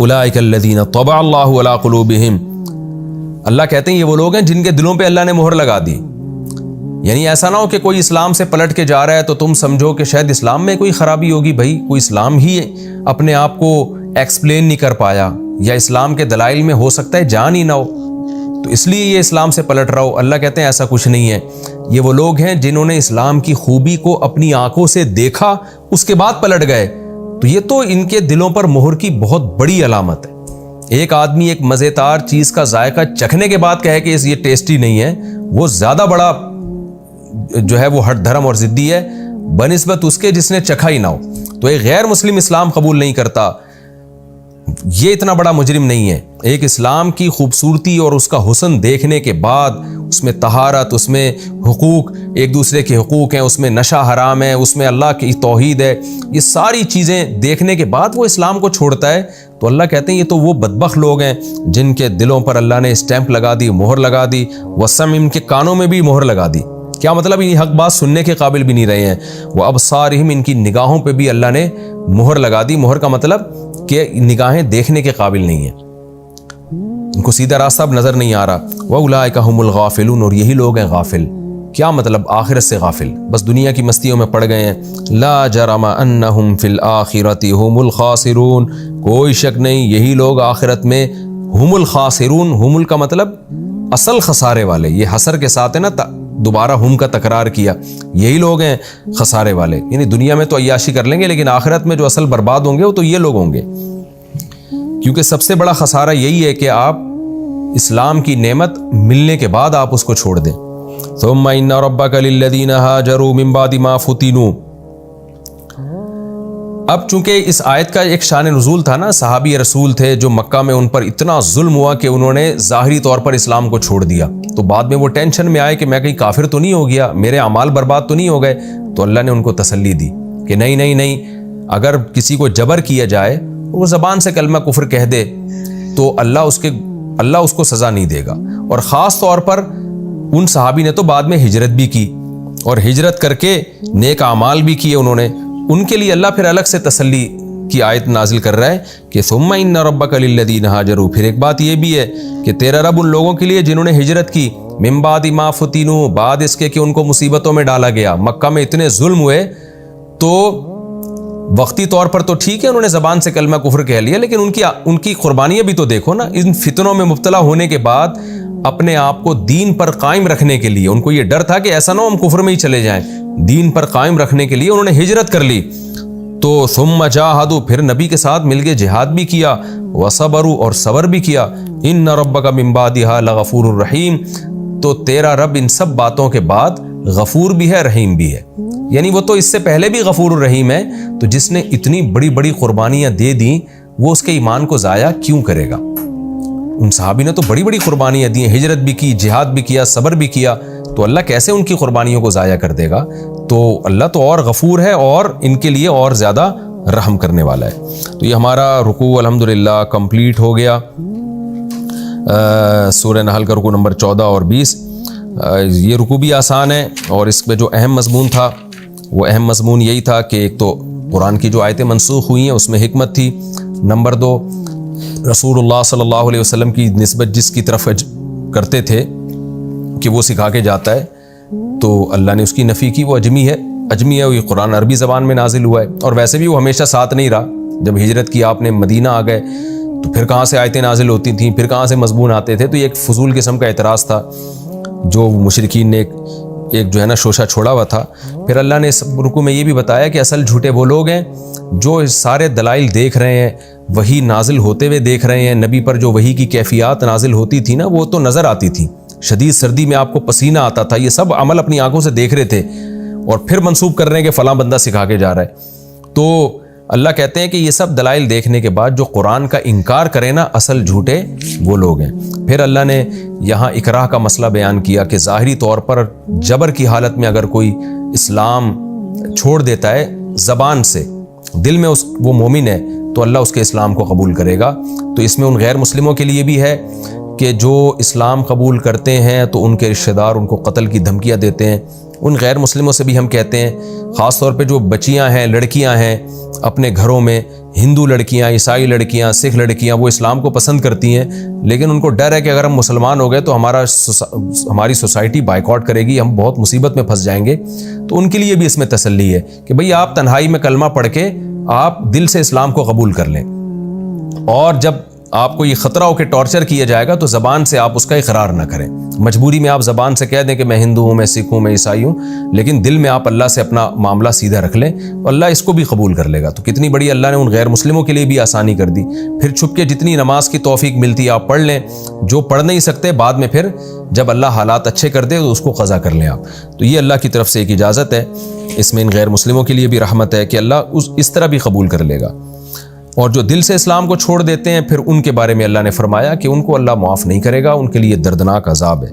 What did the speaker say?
اولئک الذین طبع اللہ علی قلوبہم، اللہ کہتے ہیں یہ وہ لوگ ہیں جن کے دلوں پہ اللہ نے مہر لگا دی. یعنی ایسا نہ ہو کہ کوئی اسلام سے پلٹ کے جا رہا ہے تو تم سمجھو کہ شاید اسلام میں کوئی خرابی ہوگی. بھائی کوئی اسلام ہی اپنے آپ کو ایکسپلین نہیں کر پایا، یا اسلام کے دلائل میں ہو سکتا ہے جان ہی نہ ہو، تو اس لیے یہ اسلام سے پلٹ رہا ہو. اللہ کہتے ہیں ایسا کچھ نہیں ہے. یہ وہ لوگ ہیں جنہوں نے اسلام کی خوبی کو اپنی آنکھوں سے دیکھا، اس کے بعد پلٹ گئے، تو یہ تو ان کے دلوں پر مہر کی بہت بڑی علامت ہے. ایک آدمی ایک مزیدار چیز کا ذائقہ چکھنے کے بعد کہے کہ یہ ٹیسٹی نہیں ہے، وہ زیادہ بڑا جو ہے وہ ہٹ دھرم اور ضدی ہے بنسبت اس کے جس نے چکھا ہی نہ ہو. تو ایک غیر مسلم اسلام قبول نہیں کرتا، یہ اتنا بڑا مجرم نہیں ہے. ایک اسلام کی خوبصورتی اور اس کا حسن دیکھنے کے بعد، اس میں طہارت، اس میں حقوق، ایک دوسرے کے حقوق ہیں، اس میں نشہ حرام ہے، اس میں اللہ کی توحید ہے، یہ ساری چیزیں دیکھنے کے بعد وہ اسلام کو چھوڑتا ہے، تو اللہ کہتے ہیں یہ تو وہ بدبخت لوگ ہیں جن کے دلوں پر اللہ نے اسٹیمپ لگا دی، مہر لگا دی. وسم، ان کے کانوں میں بھی مہر لگا دی. کیا مطلب؟ یہ حق بات سننے کے قابل بھی نہیں رہے ہیں. وہ ابصارہم، ان کی نگاہوں پہ بھی اللہ نے مہر لگا دی. مہر کا مطلب کہ نگاہیں دیکھنے کے قابل نہیں ہیں، ان کو سیدھا راستہ اب نظر نہیں آ رہا. وَأُولَٰئِكَ هُمُ الْغَافِلُونَ، اور یہی لوگ ہیں غافل. کیا مطلب؟ آخرت سے غافل، بس دنیا کی مستیوں میں پڑ گئے ہیں. لَا جَرَمَ أَنَّهُمْ فِي الْآخِرَةِ هُمُ الْخَاسِرُونَ، کوئی شک نہیں یہی لوگ آخرت میں ہم الخاسرون. ہم کا مطلب اصل خسارے والے، یہ حسر کے ساتھ ہے نا، دوبارہ ہم کا تکرار کیا، یہی لوگ ہیں خسارے والے. یعنی دنیا میں تو عیاشی کر لیں گے لیکن آخرت میں جو اصل برباد ہوں گے وہ تو یہ لوگ ہوں گے، کیونکہ سب سے بڑا خسارہ یہی ہے کہ آپ اسلام کی نعمت ملنے کے بعد آپ اس کو چھوڑ دیں. ثم ان ربک للذین ہاجروا من بعد ما فتنوا. اب چونکہ اس آیت کا ایک شان نزول تھا نا، صحابی رسول تھے جو مکہ میں ان پر اتنا ظلم ہوا کہ انہوں نے ظاہری طور پر اسلام کو چھوڑ دیا، تو بعد میں وہ ٹینشن میں آئے کہ میں کہیں کافر تو نہیں ہو گیا، میرے اعمال برباد تو نہیں ہو گئے. تو اللہ نے ان کو تسلی دی کہ نہیں نہیں نہیں، اگر کسی کو جبر کیا جائے، وہ زبان سے کلمہ کفر کہہ دے، تو اللہ اس کو سزا نہیں دے گا. اور خاص طور پر ان صحابی نے تو بعد میں ہجرت بھی کی، اور ہجرت کر کے نیک اعمال بھی کیے انہوں نے، ان کے لیے اللہ پھر الگ سے تسلی کی آیت نازل کر رہا ہے کہ ثم ان ربک للذین ہاجروا. پھر ایک بات یہ بھی ہے کہ تیرا رب ان لوگوں کے لیے جنہوں نے ہجرت کی، من بعد ما فتنوا، بعد اس کے کہ ان کو مصیبتوں میں ڈالا گیا. مکہ میں اتنے ظلم ہوئے تو وقتی طور پر تو ٹھیک ہے انہوں نے زبان سے کلمہ کفر کہہ لیا، لیکن ان کی قربانیاں بھی تو دیکھو نا. ان فتنوں میں مبتلا ہونے کے بعد اپنے آپ کو دین پر قائم رکھنے کے لیے، ان کو یہ ڈر تھا کہ ایسا نہ ہو ہم کفر میں ہی چلے جائیں، دین پر قائم رکھنے کے لیے انہوں نے ہجرت کر لی. تو ثم جاہدوا، پھر نبی کے ساتھ مل کے جہاد بھی کیا، وصبروا، اور صبر بھی کیا. ان ربک من بعدها لغفور الرحیم. تو تیرا رب ان سب باتوں کے بعد غفور بھی ہے، رحیم بھی ہے. یعنی وہ تو اس سے پہلے بھی غفور الرحیم ہے، تو جس نے اتنی بڑی بڑی قربانیاں دے دیں وہ اس کے ایمان کو ضائع کیوں کرے گا؟ ان صحابی نے تو بڑی بڑی قربانیاں دی، ہجرت بھی کی، جہاد بھی کیا، صبر بھی کیا، تو اللہ کیسے ان کی قربانیوں کو ضائع کر دے گا؟ تو اللہ تو اور غفور ہے اور ان کے لیے اور زیادہ رحم کرنے والا ہے. تو یہ ہمارا رکوع الحمدللہ کمپلیٹ ہو گیا، سورہ نحل کا رکوع نمبر 14 اور 20. یہ رکوع بھی آسان ہے، اور اس میں جو اہم مضمون تھا وہ اہم مضمون یہی تھا کہ ایک تو قرآن کی جو آیتیں منسوخ ہوئی ہیں اس میں حکمت تھی، نمبر 2 رسول اللہ صلی اللہ علیہ وسلم کی نسبت جس کی طرف کرتے تھے کہ وہ سکھا کے جاتا ہے، تو اللہ نے اس کی نفی کی، وہ اجمی ہے، وہ قرآن عربی زبان میں نازل ہوا ہے، اور ویسے بھی وہ ہمیشہ ساتھ نہیں رہا. جب ہجرت کی آپ نے مدینہ آ گئے تو پھر کہاں سے آیتیں نازل ہوتی تھیں، پھر کہاں سے مضمون آتے تھے، تو یہ ایک فضول قسم کا اعتراض تھا جو مشرکین نے ایک جو ہے نا شوشہ چھوڑا ہوا تھا. پھر اللہ نے اس رکوع میں یہ بھی بتایا کہ اصل جھوٹے وہ لوگ ہیں جو سارے دلائل دیکھ رہے ہیں، وہی نازل ہوتے ہوئے دیکھ رہے ہیں، نبی پر جو وحی کی کیفیات نازل ہوتی تھی نا وہ تو نظر آتی تھی، شدید سردی میں آپ کو پسینہ آتا تھا، یہ سب عمل اپنی آنکھوں سے دیکھ رہے تھے، اور پھر منسوب کر رہے ہیں کہ فلاں بندہ سکھا کے جا رہا ہے. تو اللہ کہتے ہیں کہ یہ سب دلائل دیکھنے کے بعد جو قرآن کا انکار کرے نا، اصل جھوٹے وہ لوگ ہیں. پھر اللہ نے یہاں اکراہ کا مسئلہ بیان کیا کہ ظاہری طور پر جبر کی حالت میں اگر کوئی اسلام چھوڑ دیتا ہے زبان سے، دل میں وہ مومن ہے تو اللہ اس کے اسلام کو قبول کرے گا. تو اس میں ان غیر مسلموں کے لیے بھی ہے کہ جو اسلام قبول کرتے ہیں تو ان کے رشتہ دار ان کو قتل کی دھمکیاں دیتے ہیں. ان غیر مسلموں سے بھی ہم کہتے ہیں، خاص طور پہ جو بچیاں ہیں، لڑکیاں ہیں، اپنے گھروں میں ہندو لڑکیاں، عیسائی لڑکیاں، سکھ لڑکیاں وہ اسلام کو پسند کرتی ہیں، لیکن ان کو ڈر ہے کہ اگر ہم مسلمان ہو گئے تو ہماری سوسائٹی بائیکاٹ کرے گی، ہم بہت مصیبت میں پھنس جائیں گے۔ تو ان کے لیے بھی اس میں تسلی ہے کہ بھئی آپ تنہائی میں کلمہ پڑھ کے آپ دل سے اسلام کو قبول کر لیں، اور جب آپ کو یہ خطرہ ہو کہ ٹارچر کیا جائے گا تو زبان سے آپ اس کا اقرار نہ کریں۔ مجبوری میں آپ زبان سے کہہ دیں کہ میں ہندو ہوں، میں سکھ ہوں، میں عیسائی ہوں، لیکن دل میں آپ اللہ سے اپنا معاملہ سیدھا رکھ لیں، تو اللہ اس کو بھی قبول کر لے گا۔ تو کتنی بڑی اللہ نے ان غیر مسلموں کے لیے بھی آسانی کر دی۔ پھر چھپ کے جتنی نماز کی توفیق ملتی ہے آپ پڑھ لیں، جو پڑھ نہیں سکتے بعد میں پھر جب اللہ حالات اچھے کر دے تو اس کو قضا کر لیں آپ۔ تو یہ اللہ کی طرف سے ایک اجازت ہے، اس میں ان غیر مسلموں کے لیے بھی رحمت ہے کہ اللہ اس طرح بھی قبول کر لے گا۔ اور جو دل سے اسلام کو چھوڑ دیتے ہیں پھر ان کے بارے میں اللہ نے فرمایا کہ ان کو اللہ معاف نہیں کرے گا، ان کے لیے دردناک عذاب ہے۔